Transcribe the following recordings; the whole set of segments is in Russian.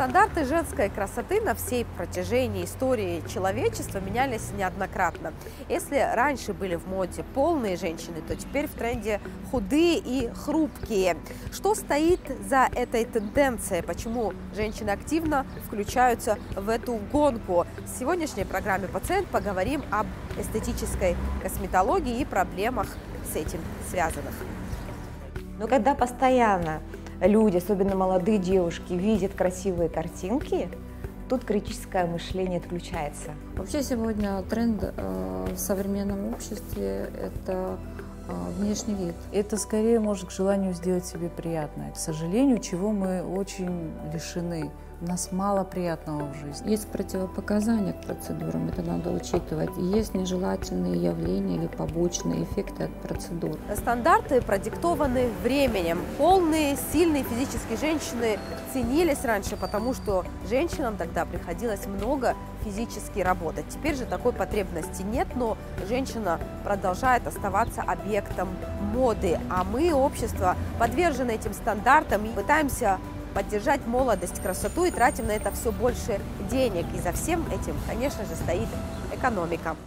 Стандарты женской красоты на всей протяжении истории человечества менялись неоднократно. Если раньше были в моде полные женщины, то теперь в тренде худые и хрупкие. Что стоит за этой тенденцией? Почему женщины активно включаются в эту гонку? В сегодняшней программе «Пациент» поговорим об эстетической косметологии и проблемах с этим связанных. Но когда постоянно люди, особенно молодые девушки, видят красивые картинки, тут критическое мышление отключается. Вообще сегодня тренд в современном обществе – это внешний вид. Это скорее может к желанию сделать себе приятное. К сожалению, чего мы очень лишены. У нас мало приятного в жизни. Есть противопоказания к процедурам, это надо учитывать. И есть нежелательные явления или побочные эффекты от процедур. Стандарты продиктованы временем. Полные, сильные физические женщины ценились раньше, потому что женщинам тогда приходилось много физически работать. Теперь же такой потребности нет, но женщина продолжает оставаться объектом моды. А мы, общество, подвержены этим стандартам и пытаемся поддержать молодость, красоту и тратим на это все больше денег. И за всем этим, конечно же, стоит экономика.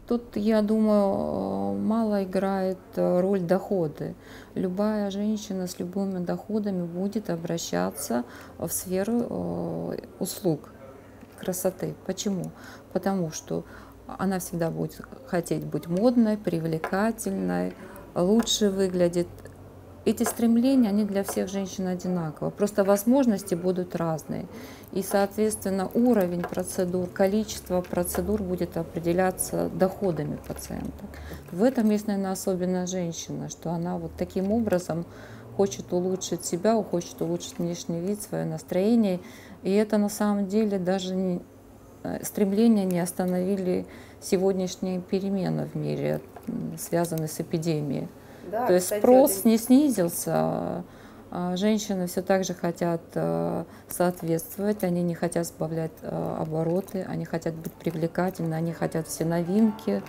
Тут, я думаю, мало играет роль доходы. Любая женщина с любыми доходами будет обращаться в сферу услуг красоты. Почему? Потому что она всегда будет хотеть быть модной, привлекательной, лучше выглядит. Эти стремления, они для всех женщин одинаковы. Просто возможности будут разные. И, соответственно, уровень процедур, количество процедур будет определяться доходами пациента. В этом есть, наверное, особенная женщина, что она вот таким образом хочет улучшить себя, хочет улучшить внешний вид, свое настроение. И это на самом деле даже стремления не остановили сегодняшние перемены в мире, связанные с эпидемией. Да, то есть спрос не снизился, женщины все так же хотят соответствовать, они не хотят сбавлять обороты, они хотят быть привлекательны, они хотят все новинки.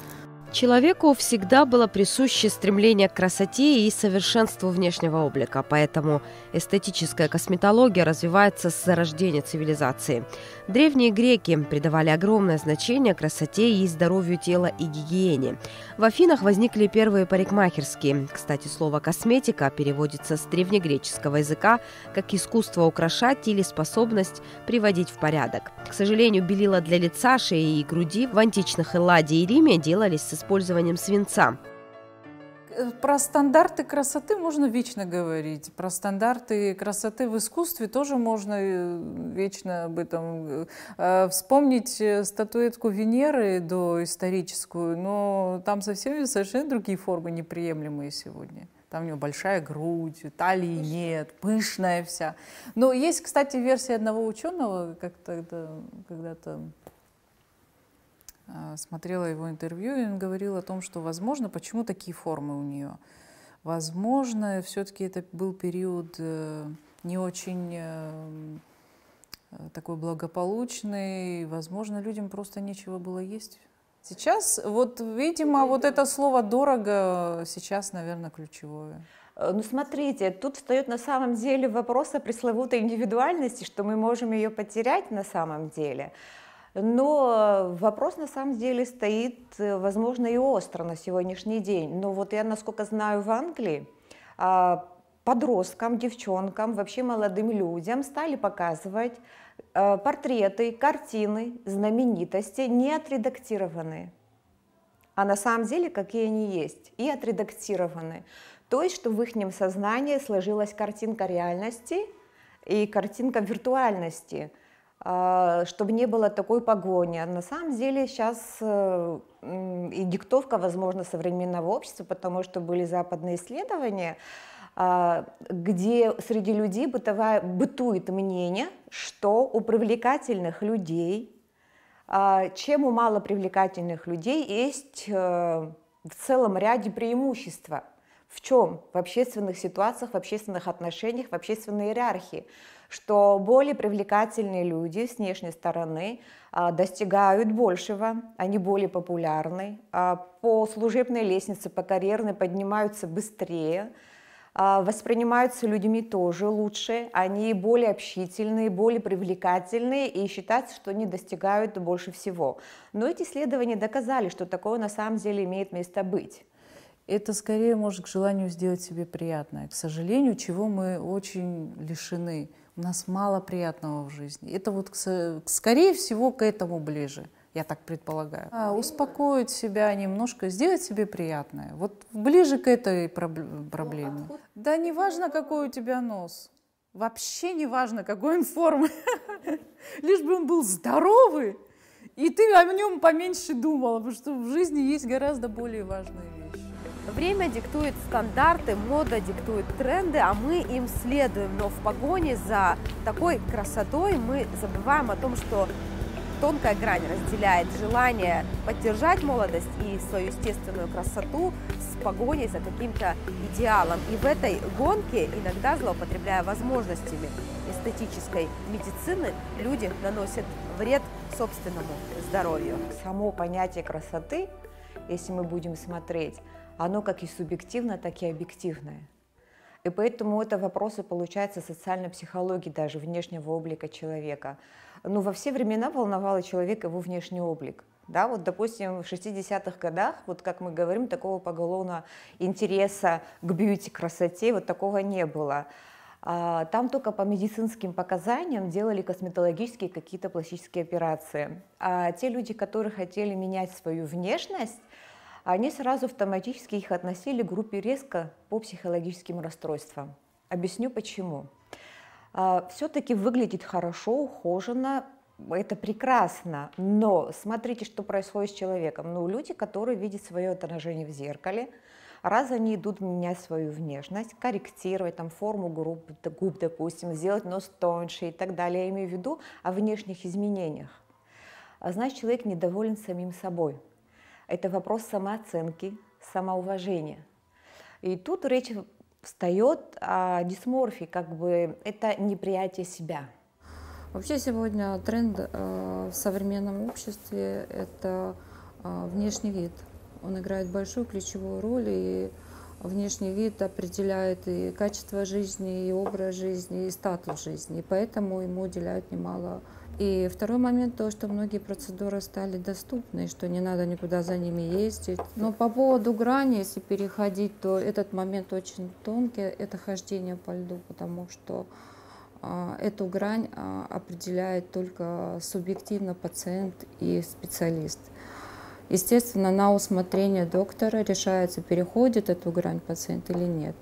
Человеку всегда было присуще стремление к красоте и совершенству внешнего облика, поэтому эстетическая косметология развивается с зарождения цивилизации. Древние греки придавали огромное значение красоте и здоровью тела и гигиене. В Афинах возникли первые парикмахерские. Кстати, слово «косметика» переводится с древнегреческого языка как «искусство украшать» или «способность приводить в порядок». К сожалению, белила для лица, шеи и груди в античных Элладе и Риме делались с использованием свинца. Про стандарты красоты можно вечно говорить. Про стандарты красоты в искусстве тоже можно вечно об этом. Вспомнить статуэтку Венеры доисторическую, но там совсем совершенно другие формы неприемлемые сегодня. Там у нее большая грудь, талии нет, пышная вся. Но есть, кстати, версия одного ученого, когда-то смотрела его интервью, и он говорил о том, что, возможно, почему такие формы у нее. Возможно, все-таки это был период не очень такой благополучный, возможно, людям просто нечего было есть. Сейчас, вот, видимо, вот это слово «дорого» сейчас, наверное, ключевое. Ну, смотрите, тут встает на самом деле вопрос о пресловутой индивидуальности, что мы можем ее потерять на самом деле. Но вопрос на самом деле стоит, возможно, и остро на сегодняшний день. Но вот я, насколько знаю, в Англии подросткам, девчонкам, вообще молодым людям стали показывать портреты, картины знаменитостей, не отредактированные, а на самом деле какие они есть, и отредактированы. То есть, что в их сознании сложилась картинка реальности и картинка виртуальности, чтобы не было такой погони. На самом деле сейчас и диктовка, возможно, современного общества, потому что были западные исследования, где среди людей бытует мнение, что у привлекательных людей, чем у малопривлекательных людей, есть в целом ряде преимущества. В чем? В общественных ситуациях, в общественных отношениях, в общественной иерархии. Что более привлекательные люди с внешней стороны достигают большего, они более популярны, по служебной лестнице, по карьерной поднимаются быстрее, воспринимаются людьми тоже лучше, они более общительные, более привлекательные, и считается, что они достигают больше всего. Но эти исследования доказали, что такое на самом деле имеет место быть. Это скорее может к желанию сделать себе приятное. К сожалению, чего мы очень лишены. У нас мало приятного в жизни. Это вот, скорее всего, к этому ближе, я так предполагаю. Успокоить себя немножко, сделать себе приятное. Вот ближе к этой проблеме. Да не важно, какой у тебя нос. Вообще не важно, какой он формы. Лишь бы он был здоровый, и ты о нем поменьше думала, потому что в жизни есть гораздо более важные вещи. Время диктует стандарты, мода диктует тренды, а мы им следуем. Но в погоне за такой красотой мы забываем о том, что тонкая грань разделяет желание поддержать молодость и свою естественную красоту с погоней за каким-то идеалом. И в этой гонке, иногда злоупотребляя возможностями эстетической медицины, люди наносят вред собственному здоровью. Само понятие красоты, если мы будем смотреть, оно как и субъективно, так и объективное. И поэтому это вопросы, получается, социальной психологии, даже внешнего облика человека. Ну, во все времена волновало человека его внешний облик. Да, вот, допустим, в 60-х годах, вот как мы говорим, такого поголовного интереса к бьюти-красоте, вот такого не было. Там только по медицинским показаниям делали косметологические какие-то пластические операции. А те люди, которые хотели менять свою внешность, они сразу автоматически их относили к группе риска по психологическим расстройствам. Объясню почему. Все-таки выглядит хорошо, ухоженно, это прекрасно, но смотрите, что происходит с человеком. Ну, люди, которые видят свое отражение в зеркале, раз они идут менять свою внешность, корректировать там, форму губ, допустим, сделать нос тоньше и так далее, я имею в виду о внешних изменениях. Значит, человек недоволен самим собой. Это вопрос самооценки, самоуважения. И тут речь встает о дисморфии, как бы это неприятие себя. Вообще сегодня тренд в современном обществе – это внешний вид. Он играет большую ключевую роль, и внешний вид определяет и качество жизни, и образ жизни, и статус жизни. И поэтому ему уделяют немало. И второй момент, то, что многие процедуры стали доступны, что не надо никуда за ними ездить. Но по поводу грани, если переходить, то этот момент очень тонкий, это хождение по льду, потому что эту грань определяет только субъективно пациент и специалист. Естественно, на усмотрение доктора решается, переходит эту грань пациент или нет.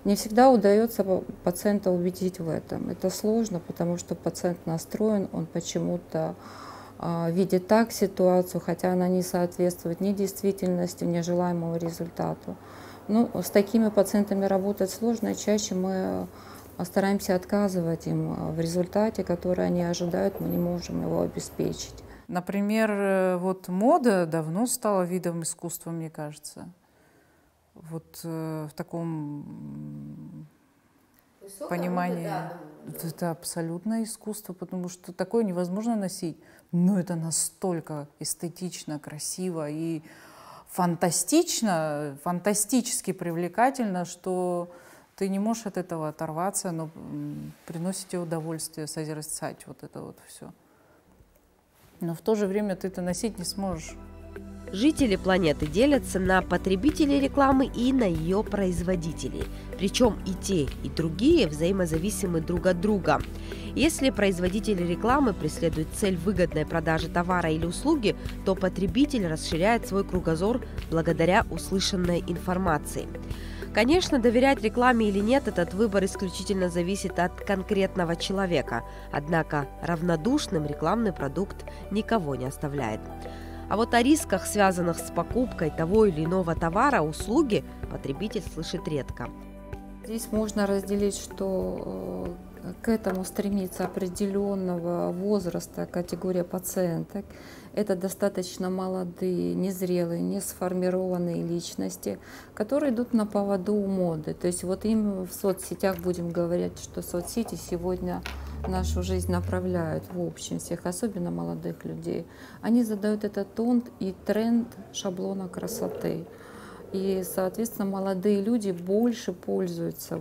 Не всегда удается пациента убедить в этом. Это сложно, потому что пациент настроен, он почему-то видит так ситуацию, хотя она не соответствует ни действительности, ни желаемому результату. Ну, с такими пациентами работать сложно, и чаще мы стараемся отказывать им в результате, который они ожидают, мы не можем его обеспечить. Например, вот мода давно стала видом искусства, мне кажется. Вот в таком понимании. Это абсолютное искусство, потому что такое невозможно носить. Но это настолько эстетично, красиво и фантастично, фантастически привлекательно, что ты не можешь от этого оторваться, но приносит тебе удовольствие созерцать вот это вот все. Но в то же время ты это носить не сможешь. Жители планеты делятся на потребителей рекламы и на ее производителей. Причем и те, и другие взаимозависимы друг от друга. Если производители рекламы преследуют цель выгодной продажи товара или услуги, то потребитель расширяет свой кругозор благодаря услышанной информации. Конечно, доверять рекламе или нет, этот выбор исключительно зависит от конкретного человека. Однако равнодушным рекламный продукт никого не оставляет. А вот о рисках, связанных с покупкой того или иного товара, услуги, потребитель слышит редко. Здесь можно разделить, что к этому стремится определенного возраста категория пациенток. Это достаточно молодые, незрелые, не сформированные личности, которые идут на поводу у моды. То есть вот им в соцсетях будем говорить, что соцсети сегодня нашу жизнь направляют в общем всех, особенно молодых людей. Они задают этот тон и тренд шаблона красоты. И, соответственно, молодые люди больше пользуются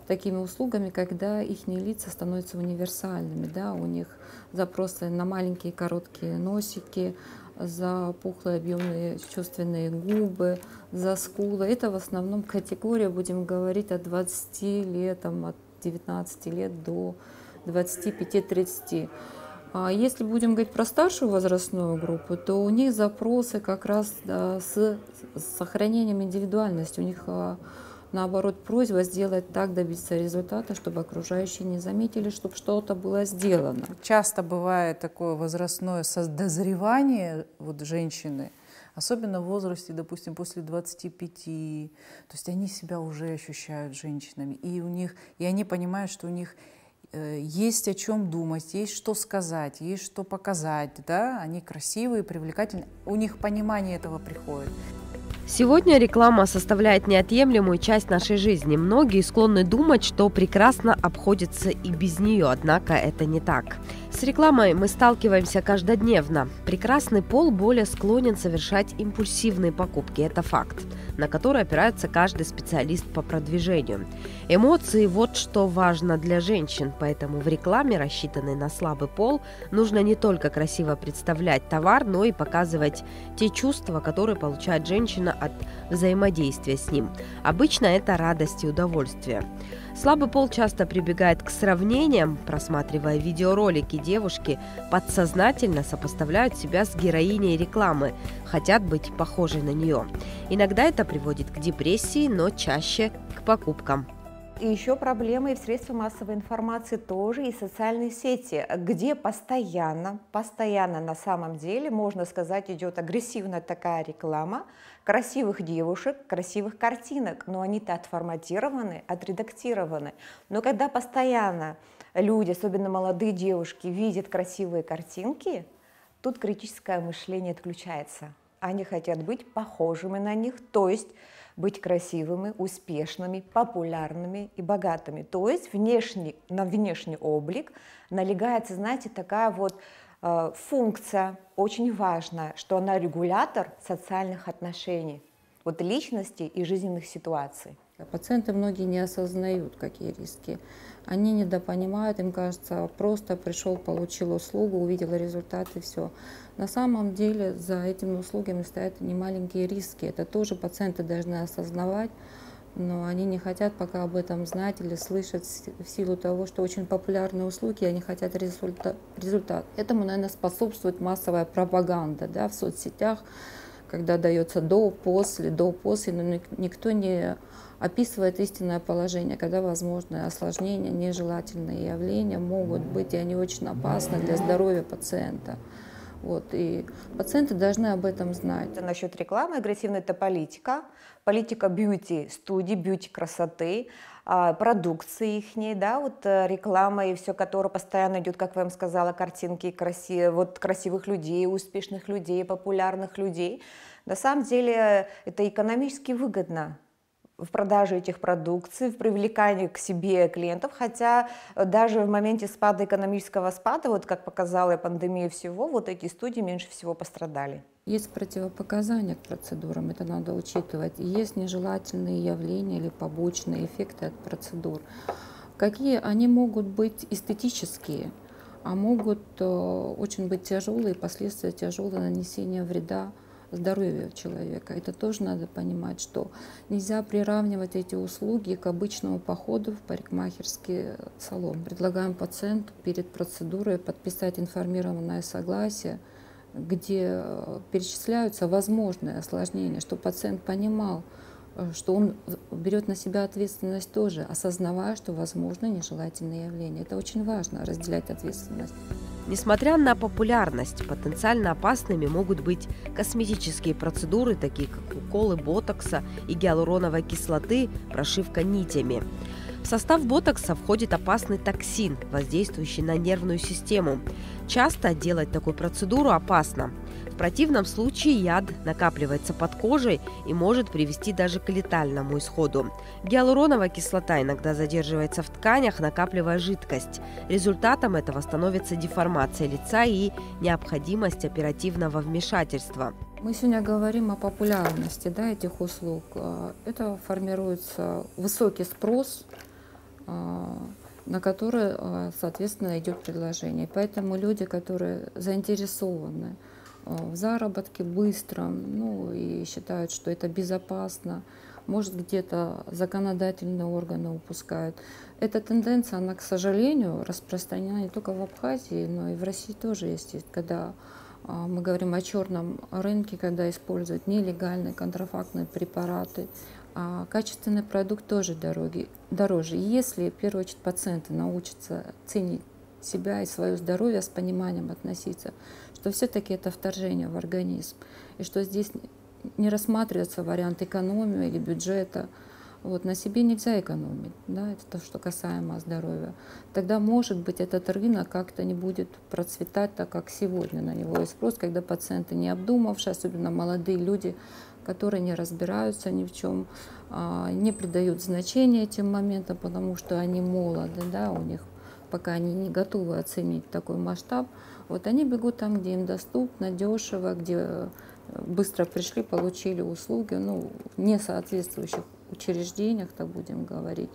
такими услугами, когда их лица становятся универсальными. Да? У них запросы на маленькие короткие носики, за пухлые объемные чувственные губы, за скулы. Это в основном категория, будем говорить, от 20 лет, от 19 лет до 25-30. А если будем говорить про старшую возрастную группу, то у них запросы как раз с сохранением индивидуальности. У них, наоборот, просьба сделать так, добиться результата, чтобы окружающие не заметили, чтобы что-то было сделано. Часто бывает такое возрастное дозревание женщины, особенно в возрасте, допустим, после 25, то есть они себя уже ощущают женщинами, и они понимают, что у них есть о чем думать, есть что сказать, есть что показать, да? Они красивые, привлекательные, у них понимание этого приходит. Сегодня реклама составляет неотъемлемую часть нашей жизни. Многие склонны думать, что прекрасно обходится и без нее, однако это не так. С рекламой мы сталкиваемся каждодневно. Прекрасный пол более склонен совершать импульсивные покупки, это факт, на который опирается каждый специалист по продвижению. Эмоции – вот что важно для женщин, поэтому в рекламе, рассчитанной на слабый пол, нужно не только красиво представлять товар, но и показывать те чувства, которые получает женщина от взаимодействия с ним. Обычно это радость и удовольствие. Слабый пол часто прибегает к сравнениям, просматривая видеоролики, девушки подсознательно сопоставляют себя с героиней рекламы, хотят быть похожей на нее. Иногда это приводит к депрессии, но чаще к покупкам. И еще проблемы и в средствах массовой информации тоже, и социальные сети, где постоянно на самом деле, можно сказать, идет агрессивная такая реклама красивых девушек, красивых картинок, но они-то отформатированы, отредактированы. Но когда постоянно люди, особенно молодые девушки, видят красивые картинки, тут критическое мышление отключается. Они хотят быть похожими на них, то есть быть красивыми, успешными, популярными и богатыми. То есть на внешний облик налегается, знаете, такая функция, очень важная, что она регулятор социальных отношений, личности и жизненных ситуаций. Пациенты многие не осознают, какие риски. Они недопонимают, им кажется, просто пришел, получил услугу, увидел результат и все. На самом деле за этими услугами стоят немаленькие риски. Это тоже пациенты должны осознавать, но они не хотят пока об этом знать или слышать в силу того, что очень популярные услуги, они хотят результат. Этому, наверное, способствует массовая пропаганда, да, в соцсетях, когда дается до, после, но никто не описывает истинное положение, когда возможны осложнения, нежелательные явления могут быть, и они очень опасны для здоровья пациента. И пациенты должны об этом знать. Насчет рекламы агрессивной — это политика бьюти-студий, бьюти-красоты, продукции ихней, да, реклама и все, которое постоянно идет, как я вам сказала, картинки красивых людей, успешных людей, популярных людей. На самом деле это экономически выгодно в продаже этих продукций, в привлекании к себе клиентов, хотя даже в моменте экономического спада, как показала пандемия всего, эти студии меньше всего пострадали. Есть противопоказания к процедурам, это надо учитывать. Есть нежелательные явления или побочные эффекты от процедур. Какие они могут быть эстетические, а могут очень быть тяжелые, последствия тяжелого нанесения вреда здоровью человека. Это тоже надо понимать, что нельзя приравнивать эти услуги к обычному походу в парикмахерский салон. Предлагаем пациенту перед процедурой подписать информированное согласие, где перечисляются возможные осложнения, чтобы пациент понимал, что он берет на себя ответственность тоже, осознавая, что возможны нежелательные явления. Это очень важно, разделять ответственность. Несмотря на популярность, потенциально опасными могут быть косметические процедуры, такие как уколы ботокса и гиалуроновой кислоты, прошивка нитями. В состав ботокса входит опасный токсин, воздействующий на нервную систему. Часто делать такую процедуру опасно. В противном случае яд накапливается под кожей и может привести даже к летальному исходу. Гиалуроновая кислота иногда задерживается в тканях, накапливая жидкость. Результатом этого становится деформация лица и необходимость оперативного вмешательства. Мы сегодня говорим о популярности, да, этих услуг. Это формируется высокий спрос, на который, соответственно, идет предложение. Поэтому люди, которые заинтересованы в заработке быстром, и считают, что это безопасно, может, где-то законодательные органы упускают. Эта тенденция, она, к сожалению, распространена не только в Абхазии, но и в России тоже есть. Когда мы говорим о черном рынке, когда используют нелегальные контрафактные препараты, а качественный продукт тоже дороже. И если, в первую очередь, пациенты научатся ценить себя и свое здоровье, с пониманием относиться, что все-таки это вторжение в организм, и что здесь не рассматривается вариант экономии или бюджета. На себе нельзя экономить, да, это то, что касаемо здоровья. Тогда, может быть, этот рынок как-то не будет процветать так, как сегодня на него есть спрос, когда пациенты не обдумавшие, особенно молодые люди, которые не разбираются ни в чем, не придают значения этим моментам, потому что они молоды, да, у них пока они не готовы оценить такой масштаб. Они бегут там, где им доступно, дешево, где быстро пришли, получили услуги, в несоответствующих учреждениях, так будем говорить.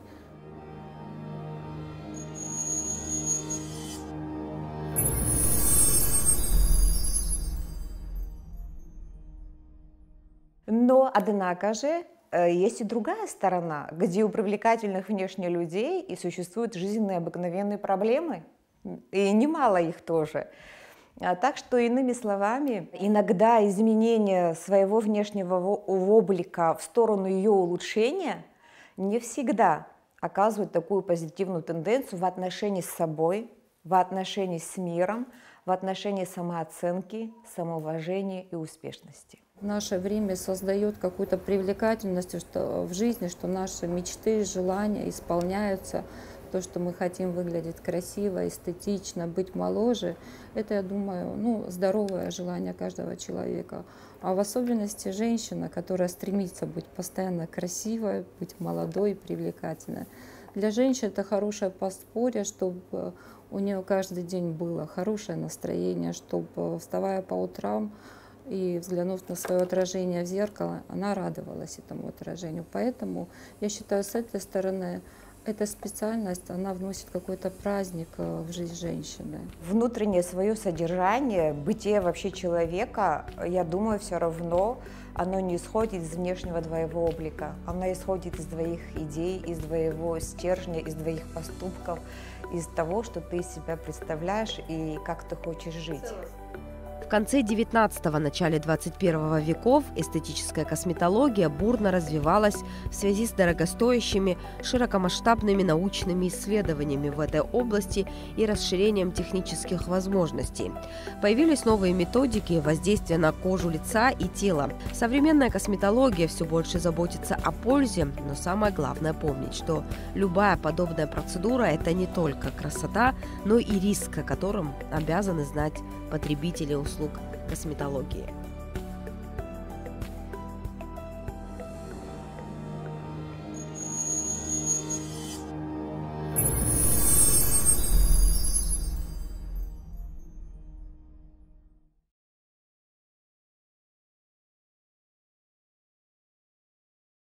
Но, однако же, есть и другая сторона, где у привлекательных внешне людей и существуют жизненные обыкновенные проблемы, и немало их тоже. Так что, иными словами, иногда изменение своего внешнего облика в сторону ее улучшения не всегда оказывает такую позитивную тенденцию в отношении с собой, в отношении с миром, в отношении самооценки, самоуважения и успешности. В наше время создает какую-то привлекательность в жизни, что наши мечты, желания исполняются. То, что мы хотим выглядеть красиво, эстетично, быть моложе, это, я думаю, здоровое желание каждого человека. А в особенности женщина, которая стремится быть постоянно красивой, быть молодой и привлекательной. Для женщин это хорошее подспорье, чтобы у нее каждый день было хорошее настроение, чтобы, вставая по утрам и взглянув на свое отражение в зеркало, она радовалась этому отражению. Поэтому я считаю, с этой стороны, эта специальность, она вносит какой-то праздник в жизнь женщины. Внутреннее свое содержание, бытие вообще человека, я думаю, все равно оно не исходит из внешнего твоего облика. Оно исходит из твоих идей, из твоего стержня, из твоих поступков, из того, что ты из себя представляешь и как ты хочешь жить. В конце 19-го, начале 21 веков эстетическая косметология бурно развивалась в связи с дорогостоящими, широкомасштабными научными исследованиями в этой области и расширением технических возможностей. Появились новые методики воздействия на кожу лица и тела. Современная косметология все больше заботится о пользе, но самое главное помнить, что любая подобная процедура – это не только красота, но и риск, о котором обязаны знать потребители услуг косметологии.